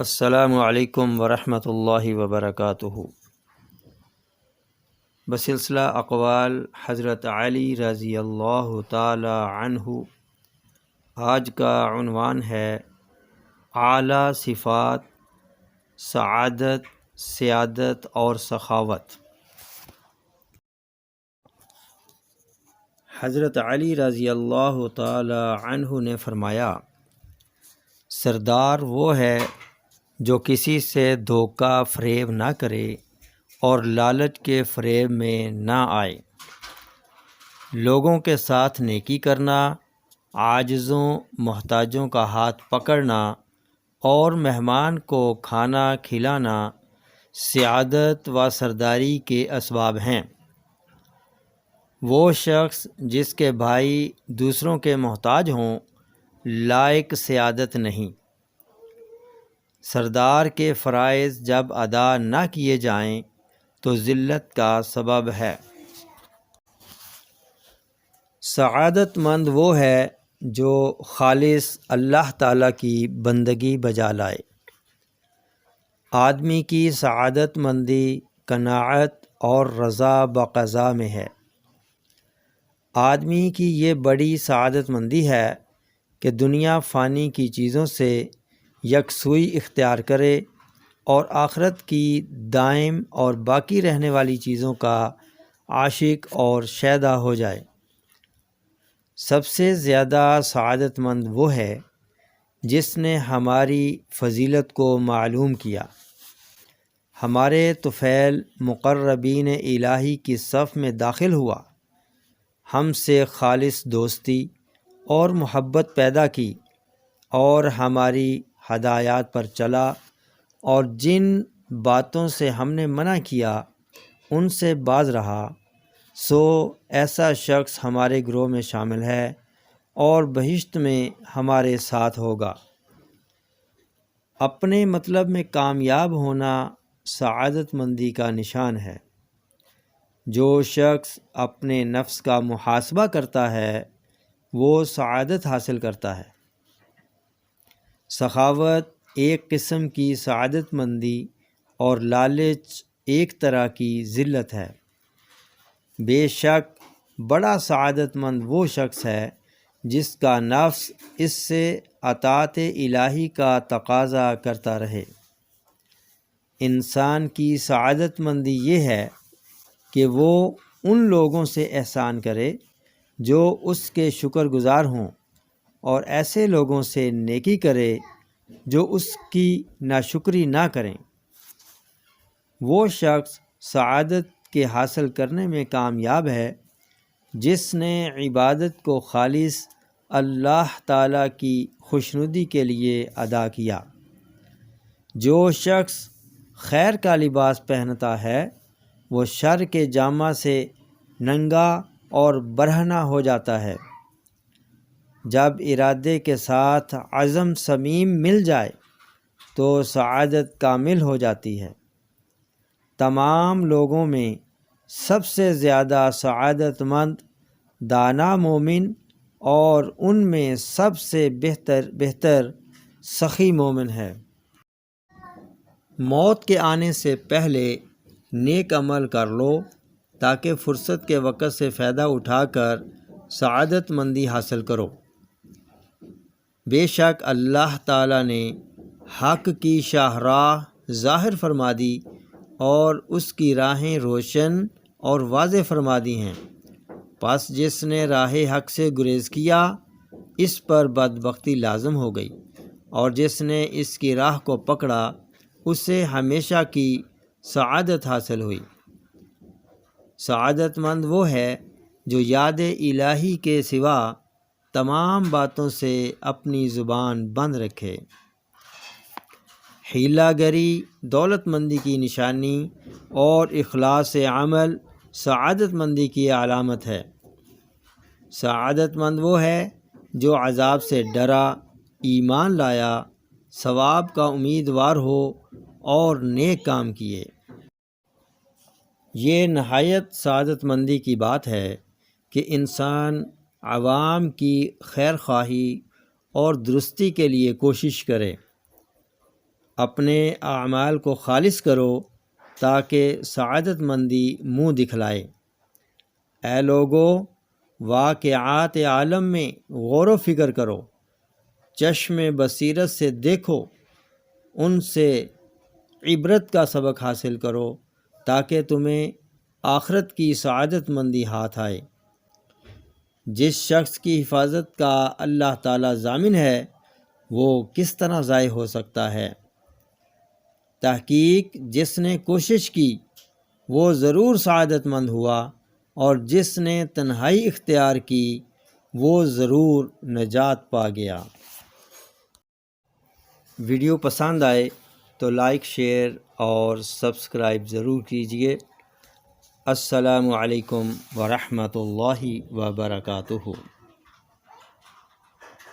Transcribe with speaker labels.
Speaker 1: السلام علیکم ورحمۃ اللہ وبرکاتہ۔ بسلسلہ اقوال حضرت علی رضی اللہ تعالی عنہ، آج کا عنوان ہے اعلیٰ صفات سعادت، سیادت اور سخاوت۔ حضرت علی رضی اللہ تعالی عنہ نے فرمایا، سردار وہ ہے جو کسی سے دھوکہ فریب نہ کرے اور لالچ کے فریب میں نہ آئے۔ لوگوں کے ساتھ نیکی کرنا، عاجزوں محتاجوں کا ہاتھ پکڑنا اور مہمان کو کھانا کھلانا سعادت و سرداری کے اسباب ہیں۔ وہ شخص جس کے بھائی دوسروں کے محتاج ہوں لائق سعادت نہیں۔ سردار کے فرائض جب ادا نہ کیے جائیں تو ذلت کا سبب ہے۔ سعادت مند وہ ہے جو خالص اللہ تعالیٰ کی بندگی بجا لائے۔ آدمی کی سعادت مندی قناعت اور رضا بقضاء میں ہے۔ آدمی کی یہ بڑی سعادت مندی ہے کہ دنیا فانی کی چیزوں سے یکسوئی اختیار کرے اور آخرت کی دائم اور باقی رہنے والی چیزوں کا عاشق اور شیدا ہو جائے۔ سب سے زیادہ سعادت مند وہ ہے جس نے ہماری فضیلت کو معلوم کیا، ہمارے طفیل مقربین الہی کی صف میں داخل ہوا، ہم سے خالص دوستی اور محبت پیدا کی اور ہماری ہدایات پر چلا، اور جن باتوں سے ہم نے منع کیا ان سے باز رہا، سو ایسا شخص ہمارے گروہ میں شامل ہے اور بہشت میں ہمارے ساتھ ہوگا۔ اپنے مطلب میں کامیاب ہونا سعادت مندی کا نشان ہے۔ جو شخص اپنے نفس کا محاسبہ کرتا ہے وہ سعادت حاصل کرتا ہے۔ سخاوت ایک قسم کی سعادت مندی اور لالچ ایک طرح کی ذلت ہے۔ بے شک بڑا سعادت مند وہ شخص ہے جس کا نفس اس سے اطاعت الہی کا تقاضا کرتا رہے۔ انسان کی سعادت مندی یہ ہے کہ وہ ان لوگوں سے احسان کرے جو اس کے شکر گزار ہوں، اور ایسے لوگوں سے نیکی کرے جو اس کی ناشکری نہ کریں۔ وہ شخص سعادت کے حاصل کرنے میں کامیاب ہے جس نے عبادت کو خالص اللہ تعالیٰ کی خوشنودی کے لیے ادا کیا۔ جو شخص خیر کا لباس پہنتا ہے وہ شر کے جامہ سے ننگا اور برہنہ ہو جاتا ہے۔ جب ارادے کے ساتھ عزم صمیم مل جائے تو سعادت کامل ہو جاتی ہے۔ تمام لوگوں میں سب سے زیادہ سعادت مند دانا مومن اور ان میں سب سے بہتر سخی مومن ہے۔ موت کے آنے سے پہلے نیک عمل کر لو تاکہ فرصت کے وقت سے فائدہ اٹھا کر سعادت مندی حاصل کرو۔ بے شک اللہ تعالیٰ نے حق کی شاہراہ ظاہر فرما دی اور اس کی راہیں روشن اور واضح فرما دی ہیں، پس جس نے راہ حق سے گریز کیا اس پر بدبختی لازم ہو گئی، اور جس نے اس کی راہ کو پکڑا اسے ہمیشہ کی سعادت حاصل ہوئی۔ سعادت مند وہ ہے جو یاد الہی کے سوا تمام باتوں سے اپنی زبان بند رکھے۔ حیلہ گری دولت مندی کی نشانی اور اخلاص عمل سعادت مندی کی علامت ہے۔ سعادت مند وہ ہے جو عذاب سے ڈرا، ایمان لایا، ثواب کا امیدوار ہو اور نیک کام کیے۔ یہ نہایت سعادت مندی کی بات ہے کہ انسان عوام کی خیر خواہی اور درستی کے لیے کوشش کرے۔ اپنے اعمال کو خالص کرو تاکہ سعادت مندی منہ دکھلائے۔ اے لوگو، واقعات عالم میں غور و فکر کرو، چشم بصیرت سے دیکھو، ان سے عبرت کا سبق حاصل کرو تاکہ تمہیں آخرت کی سعادت مندی ہاتھ آئے۔ جس شخص کی حفاظت کا اللہ تعالیٰ ضامن ہے وہ کس طرح ضائع ہو سکتا ہے؟ تحقیق جس نے کوشش کی وہ ضرور سعادت مند ہوا، اور جس نے تنہائی اختیار کی وہ ضرور نجات پا گیا۔ ویڈیو پسند آئے تو لائک، شیئر اور سبسکرائب ضرور کیجیے۔ السلام علیکم ورحمۃ اللہ وبرکاتہ۔